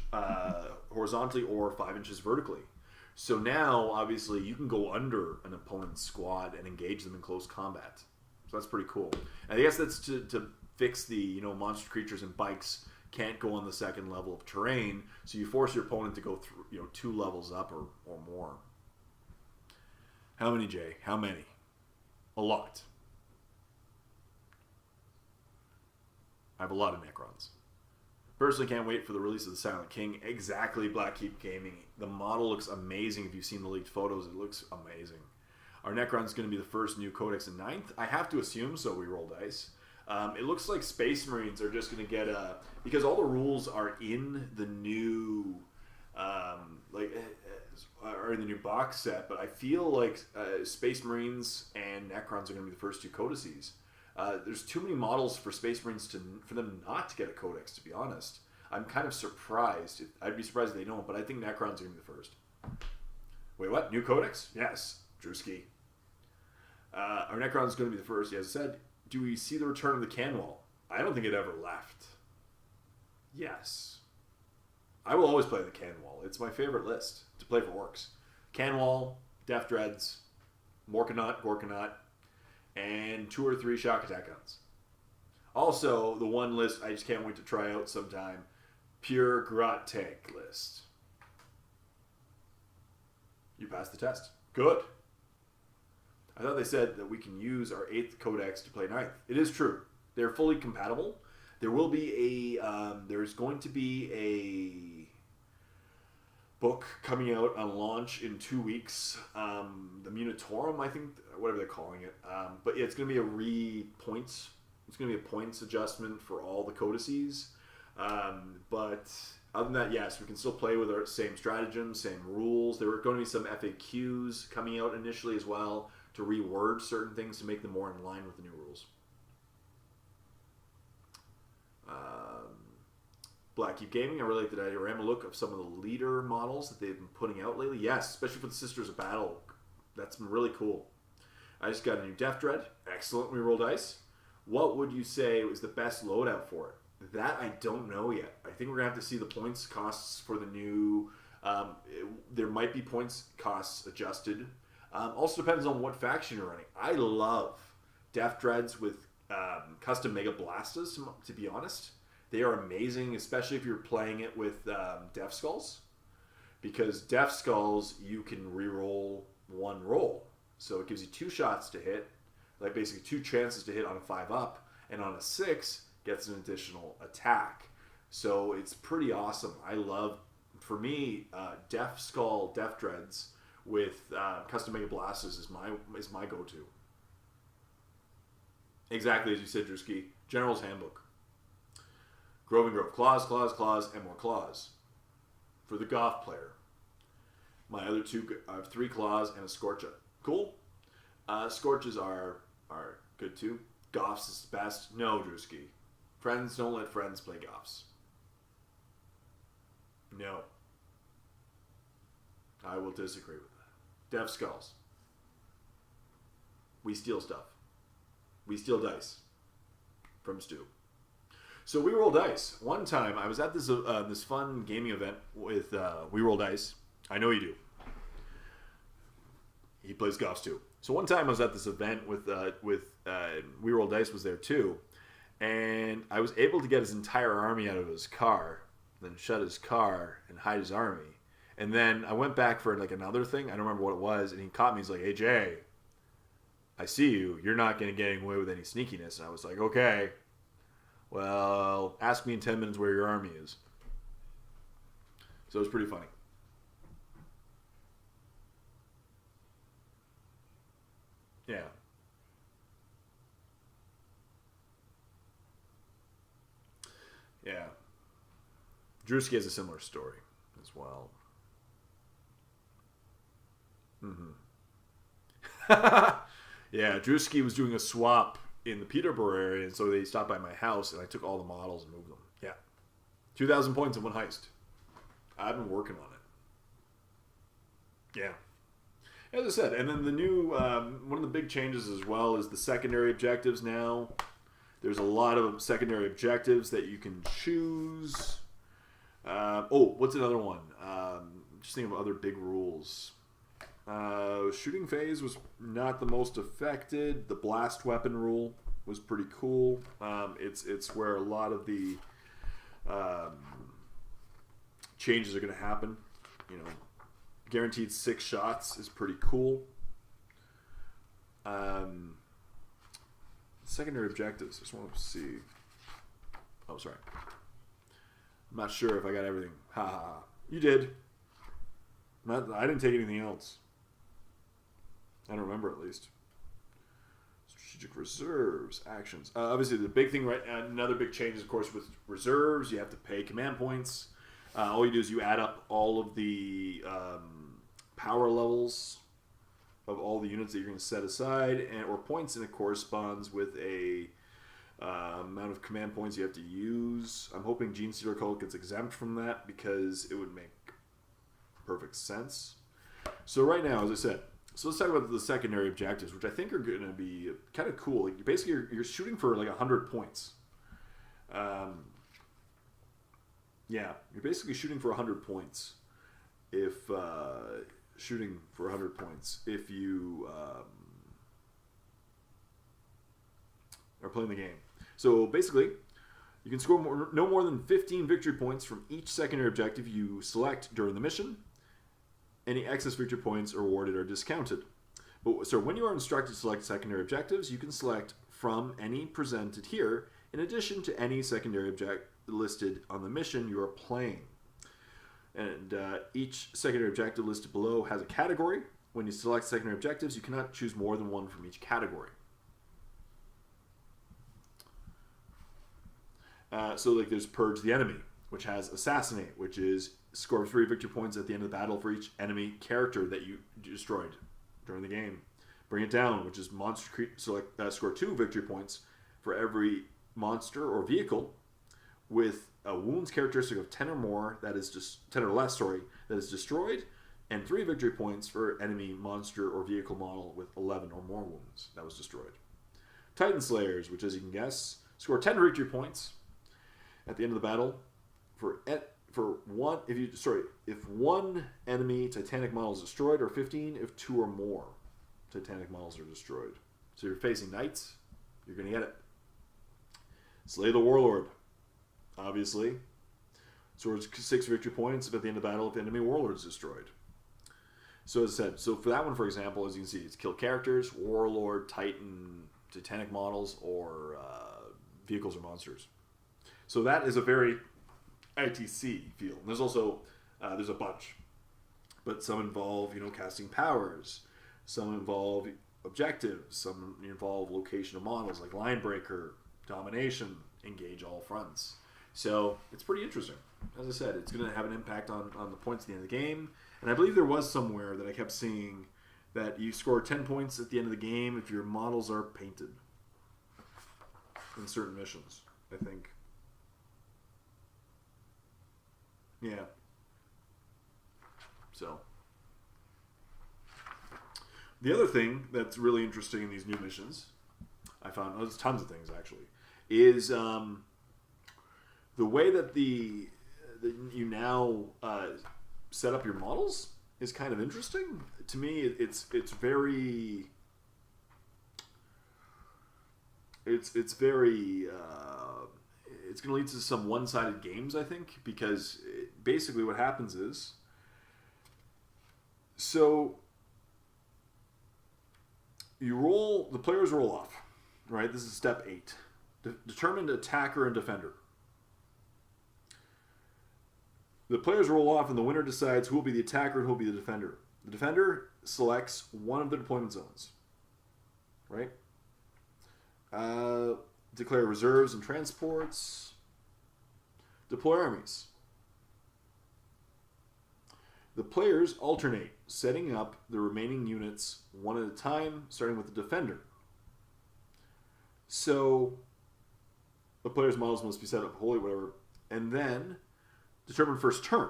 horizontally or 5 inches vertically. So now, obviously, you can go under an opponent's squad and engage them in close combat. So that's pretty cool. And I guess that's to fix the, monster creatures and bikes can't go on the 2nd level of terrain, so you force your opponent to go through, 2 levels up or more. How many, Jay? How many? A lot. I have a lot of Necrons. Personally, can't wait for the release of the Silent King. Exactly, Blackkeep Gaming. The model looks amazing. If you've seen the leaked photos, it looks amazing. Our Necron's going to be the first new Codex in 9th. I have to assume so. We roll dice. It looks like Space Marines are just going to get because all the rules are in the new, are in the new box set. But I feel like Space Marines and Necrons are going to be the first 2 codices. There's too many models for Space Marines for them not to get a Codex. To be honest, I'm kind of surprised. I'd be surprised if they don't, but I think Necrons are going to be the first. Wait, what? New Codex? Yes. Drewski. Our Necron is going to be the first. As I said, do we see the return of the Canwall? I don't think it ever left. Yes. I will always play the Canwall. It's my favorite list to play for orcs. Canwall, Death Dreads, Morkanaut, Gorkanaut, and 2 or 3 shock attack guns. Also, the one list I just can't wait to try out sometime, Pure Grot Tank list. You passed the test. Good. I thought they said that we can use our 8th codex to play 9th. It is true. They're fully compatible. There will be there's going to be a book coming out on launch in 2 weeks. The Munitorum, I think, whatever they're calling it. But yeah, it's going to be It's going to be a points adjustment for all the codices. But other than that, yes, we can still play with our same stratagems, same rules. There were going to be some FAQs coming out initially as well to reword certain things to make them more in line with the new rules. Black Keep Gaming, I really like the diorama look of some of the leader models that they've been putting out lately. Yes, especially for the Sisters of Battle. That's been really cool. I just got a new Death Dread. Excellent reroll dice. What would you say was the best loadout for it? That I don't know yet. I think we're going to have to see the points costs for the new... there might be points costs adjusted. Also depends on what faction you're running. I love Death Dreads with custom Mega Blastas, to be honest. They are amazing, especially if you're playing it with Death Skulls. Because Death Skulls, you can reroll 1 roll. So it gives you 2 shots to hit, like basically 2 chances to hit on a 5-up, and on a 6, gets an additional attack. So it's pretty awesome. I love, for me, Death Skull, Death Dreads with custom Mega Blasters is my go-to. Exactly as you said, Drewski. General's Handbook. Grove and Grove. Claws, claws, claws, and more claws. For the Goth player. My other 2, I have 3 claws and a Scorcha. Cool. Scorches are good too. Goths is the best. No, Drewski. Friends, don't let friends play Goths. No. I will disagree with that. Death Skulls. We steal stuff. We steal dice. From Stu. So we roll dice. One time, I was at this this fun gaming event with We Roll Dice. I know you do. He plays Goths too. So one time I was at this event with We Roll Dice was there too, and I was able to get his entire army out of his car, then shut his car and hide his army. And then I went back for like another thing. I don't remember what it was, and he caught me. He's like, "Hey Jay, I see you. You're not going to get away with any sneakiness." And I was like, "Okay, well, ask me in 10 minutes where your army is." So it was pretty funny. Yeah. Yeah. Drewski has a similar story as well. Mm-hmm. Yeah, Drewski was doing a swap in the Peterborough area, and so they stopped by my house, and I took all the models and moved them. Yeah. 2,000 points in one heist. I've been working on it. Yeah. As I said, and then the new, one of the big changes as well is the secondary objectives now. There's a lot of secondary objectives that you can choose. What's another one? Just think of other big rules. Shooting phase was not the most affected. The blast weapon rule was pretty cool. It's where a lot of the changes are going to happen. You know, guaranteed 6 shots is pretty cool. Secondary objectives. I just want to see. Oh, sorry. I'm not sure if I got everything. Ha ha ha. You did. I didn't take anything else. I don't remember, at least. Strategic reserves, actions. Obviously, the big thing, right? Another big change is, of course, with reserves. You have to pay command points. All you do is you add up all of the power levels of all the units that you're going to set aside, or points, and it corresponds with a amount of command points you have to use. I'm hoping Gene Stealer Cult gets exempt from that because it would make perfect sense. So right now, as I said, so let's talk about the secondary objectives, which I think are going to be kind of cool. Like basically, you're shooting for like 100 points. Yeah, you're basically shooting for 100 points. If shooting for 100 points, if you are playing the game. So basically, you can score no more than 15 victory points from each secondary objective you select during the mission. Any excess victory points awarded are discounted. So when you are instructed to select secondary objectives, you can select from any presented here, in addition to any secondary object listed on the mission you are playing. And each secondary objective listed below has a category. When you select secondary objectives, you cannot choose more than one from each category. So like there's Purge the Enemy, which has Assassinate, which is score 3 victory points at the end of the battle for each enemy character that you destroyed during the game. Bring It Down, which is score 2 victory points for every monster or vehicle with a wounds characteristic of 10 or more, that is just 10 or less, that is destroyed, and 3 victory points for enemy monster or vehicle model with 11 or more wounds that was destroyed. Titan Slayers, which, as you can guess, score 10 victory points at the end of the battle if one enemy Titanic model is destroyed, or 15 if 2 or more Titanic models are destroyed. So you're facing knights, you're going to get it. Slay the Warlord, obviously. Scores 6 victory points at the end of the battle if the enemy warlord is destroyed. So as I said, so for that one, for example, as you can see, it's kill characters, warlord, titan, Titanic models, or vehicles or monsters. So that is a very ITC feel. And there's also there's a bunch, but some involve casting powers, some involve objectives, some involve location of models like line breaker, domination, engage all fronts. So it's pretty interesting. As I said, it's going to have an impact on the points at the end of the game. And I believe there was somewhere that I kept seeing that you score 10 points at the end of the game if your models are painted in certain missions, I think. Yeah. So the other thing that's really interesting in these new missions, I found, there's tons of things actually, is the way that you now set up your models is kind of interesting. To me, it's very it's going to lead to some one-sided games, I think, because basically what happens is, so the players roll off, right? This is step 8. Determine attacker and defender. The players roll off and the winner decides who will be the attacker and who will be the defender. The defender selects one of the deployment zones, right? Declare reserves and transports. Deploy armies. The players alternate, setting up the remaining units one at a time, starting with the defender. So the players' models must be set up wholly, whatever, and then determine first turn.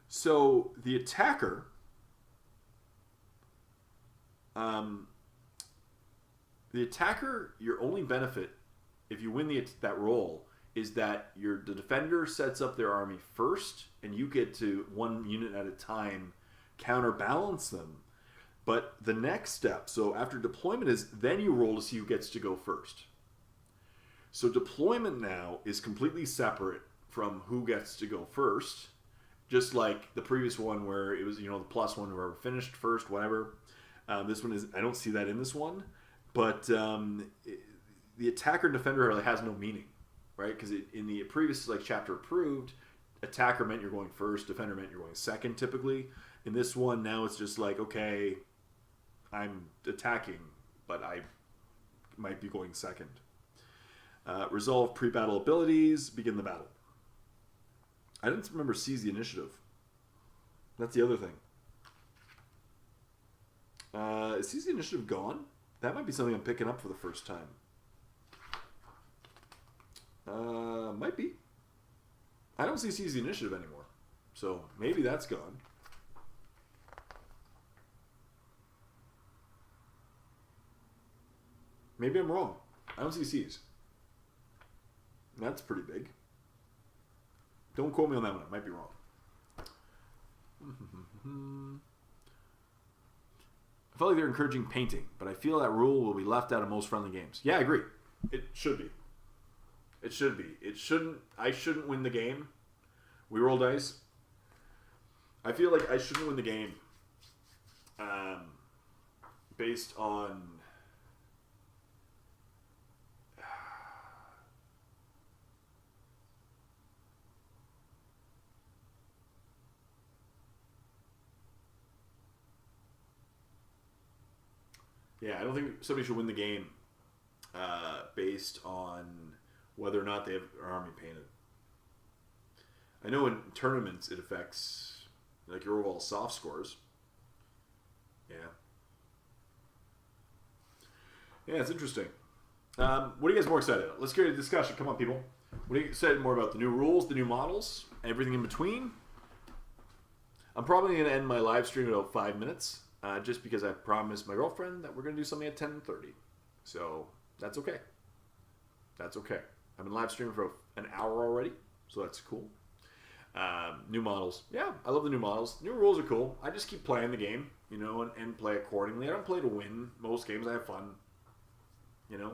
So the attacker your only benefit if you win that roll is that the defender sets up their army first, and you get to one unit at a time counterbalance them. But the next step, so after deployment, is then you roll to see who gets to go first. So deployment now is completely separate from who gets to go first, just like the previous one where it was the plus one, whoever finished first, whatever. This one is, I don't see that in this one, but the attacker and defender really has no meaning, right? Because in the previous chapter approved, attacker meant you're going first, defender meant you're going second typically. In this one now it's just like, okay, I'm attacking, but I might be going second. Resolve pre-battle abilities, begin the battle. I didn't remember seize the initiative. That's the other thing. Is seize the initiative gone? That might be something I'm picking up for the first time. Might be. I don't see seize the initiative anymore. So maybe that's gone. Maybe I'm wrong. I don't see seize. That's pretty big. Don't quote me on that one. I might be wrong. I felt like they're encouraging painting, but I feel that rule will be left out of most friendly games. Yeah, I agree. It should be. It should be. It shouldn't. I shouldn't win the game. We roll dice. I feel like I shouldn't win the game based on yeah, I don't think somebody should win the game based on whether or not they have their army painted. I know in tournaments it affects like your overall soft scores. Yeah. Yeah, it's interesting. What are you guys more excited about? Let's get a discussion. Come on, people. What are you excited more about? The new rules, the new models, everything in between? I'm probably going to end my live stream in about 5 minutes, just because I promised my girlfriend that we're going to do something at 10:30. So that's okay. That's okay. I've been live streaming for an hour already, so that's cool. New models. Yeah, I love the new models. New rules are cool. I just keep playing the game, you know, and play accordingly. I don't play to win most games. I have fun. You know,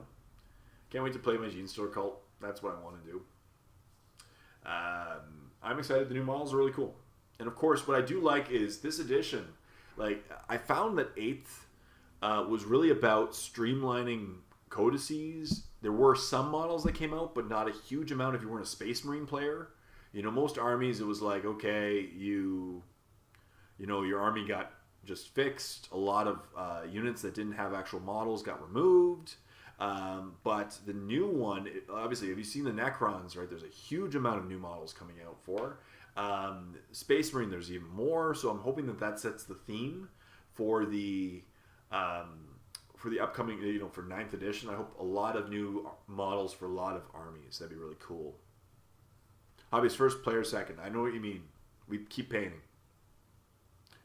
can't wait to play my Gene Store cult. That's what I want to do. I'm excited. The new models are really cool. And of course, what I do like is this edition. Like, I found that 8th was really about streamlining codices. There were some models that came out, but not a huge amount if you weren't a Space Marine player. You know, most armies, it was like, okay, you know, your army got just fixed. A lot of units that didn't have actual models got removed. But the new one, obviously, have you seen the Necrons, right? There's a huge amount of new models coming out for. Space Marine, there's even more. So I'm hoping that that sets the theme for the upcoming, you know, for 9th edition. I hope a lot of new models for a lot of armies. That'd be really cool. Hobbies first, player second. I know what you mean. We keep painting.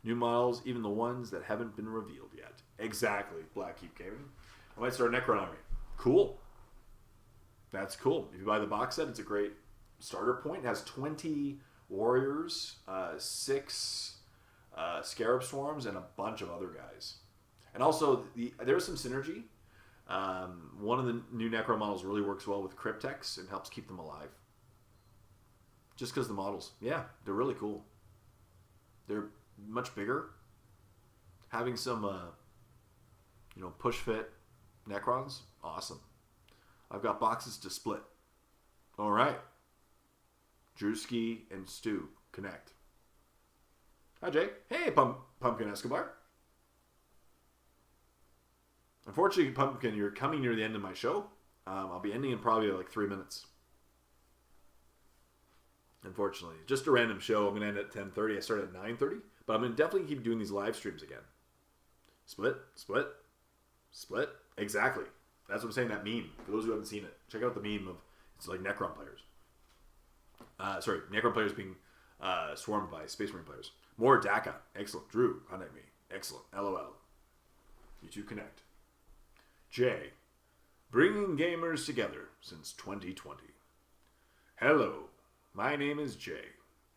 New models, even the ones that haven't been revealed yet. Exactly. Black Keep Gaming. I might start a Necron army. Cool. That's cool. If you buy the box set, it's a great starter point. It has 20 warriors, 6 scarab swarms, and a bunch of other guys. And also, there's some synergy. One of the new Necron models really works well with Cryptex and helps keep them alive. Just because the models, yeah, they're really cool. They're much bigger. Having some, you know, push fit Necrons, awesome. I've got boxes to split. All right. Drewski and Stu connect. Hi, Jay. Hey, Pumpkin Escobar. Unfortunately, Pumpkin, you're coming near the end of my show. I'll be ending in probably like 3 minutes. Unfortunately, just a random show. I'm going to end at 10:30. I started at 9:30, but I'm going to definitely keep doing these live streams again. Split, split, split. Exactly. That's what I'm saying, that meme. For those who haven't seen it, check out the meme of, it's like Necron players. Necron players being swarmed by Space Marine players. More DACA. Excellent. Drew, contact me. Excellent. LOL. You two connect. Jay, bringing gamers together since 2020. Hello. My name is Jay,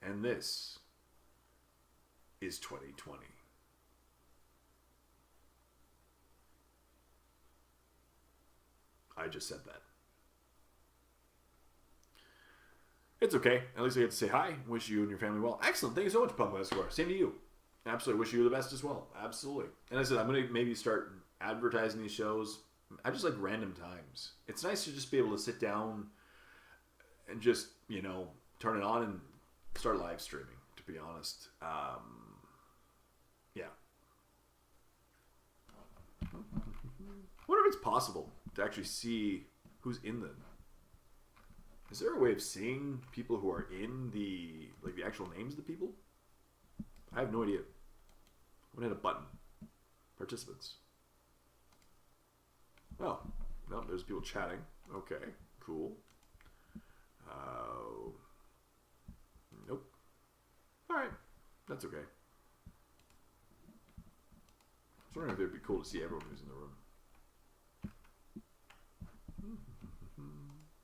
and this is 2020. I just said that. It's okay. At least I get to say hi. Wish you and your family well. Excellent. Thank you so much, Pumpkin Escobar. Same to you. Absolutely. Wish you the best as well. Absolutely. And I said, I'm going to maybe start advertising these shows. I just like random times. It's nice to just be able to sit down and just, you know, turn it on and start live streaming, to be honest. Yeah. Wonder if it's possible to actually see who's in them. Is there a way of seeing people who are in the, like, the actual names of the people? I have no idea. I'm gonna hit a button. Participants. Oh, no, there's people chatting. Okay, cool. Nope. Alright, that's okay. I was wondering if it'd be cool to see everyone who's in the room.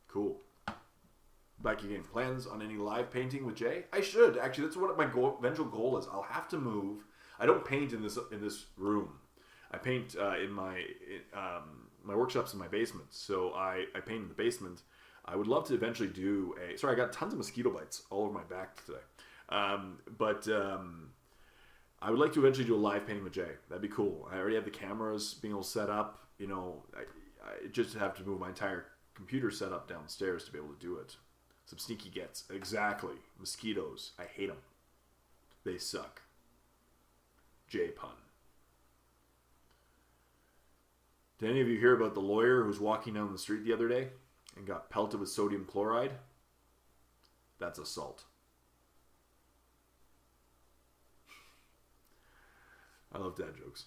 Cool. back again. Plans on any live painting with Jay? I should actually. That's what my eventual goal is. I'll have to move. I don't paint in this room. I paint in my my workshop's in my basement, so I paint in the basement. I would love to eventually do a. Sorry, I got tons of mosquito bites all over my back today. I would like to eventually do a live painting with Jay. That'd be cool. I already have the cameras being all set up. You know, I just have to move my entire computer setup downstairs to be able to do it. Some sneaky gets. Exactly. Mosquitoes. I hate them. They suck. J pun. Did any of you hear about the lawyer who was walking down the street the other day and got pelted with sodium chloride? That's assault. I love dad jokes.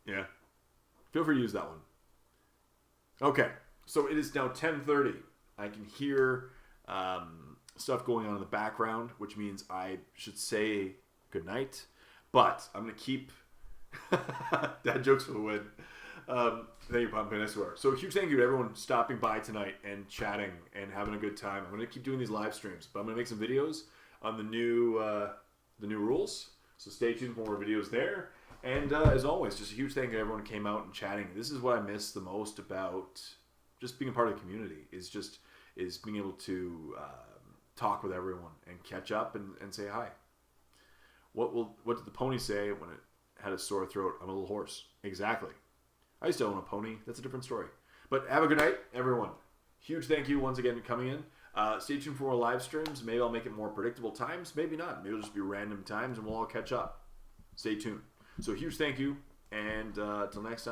Yeah. Feel free to use that one. Okay, so it is now 10:30. I can hear stuff going on in the background, which means I should say goodnight. But I'm going to keep... Dad jokes for the win. Thank you, Pumpkin, I swear. So a huge thank you to everyone stopping by tonight and chatting and having a good time. I'm going to keep doing these live streams, but I'm going to make some videos on the new rules. So stay tuned for more videos there. And as always, just a huge thank you to everyone who came out and chatting. This is what I miss the most about just being a part of the community, is being able to talk with everyone and catch up and say hi. What did the pony say when it had a sore throat? I'm a little hoarse. Exactly. I used to own a pony. That's a different story. But have a good night, everyone. Huge thank you once again for coming in. Stay tuned for more live streams. Maybe I'll make it more predictable times. Maybe not. Maybe it'll just be random times and we'll all catch up. Stay tuned. So huge thank you. And till next time.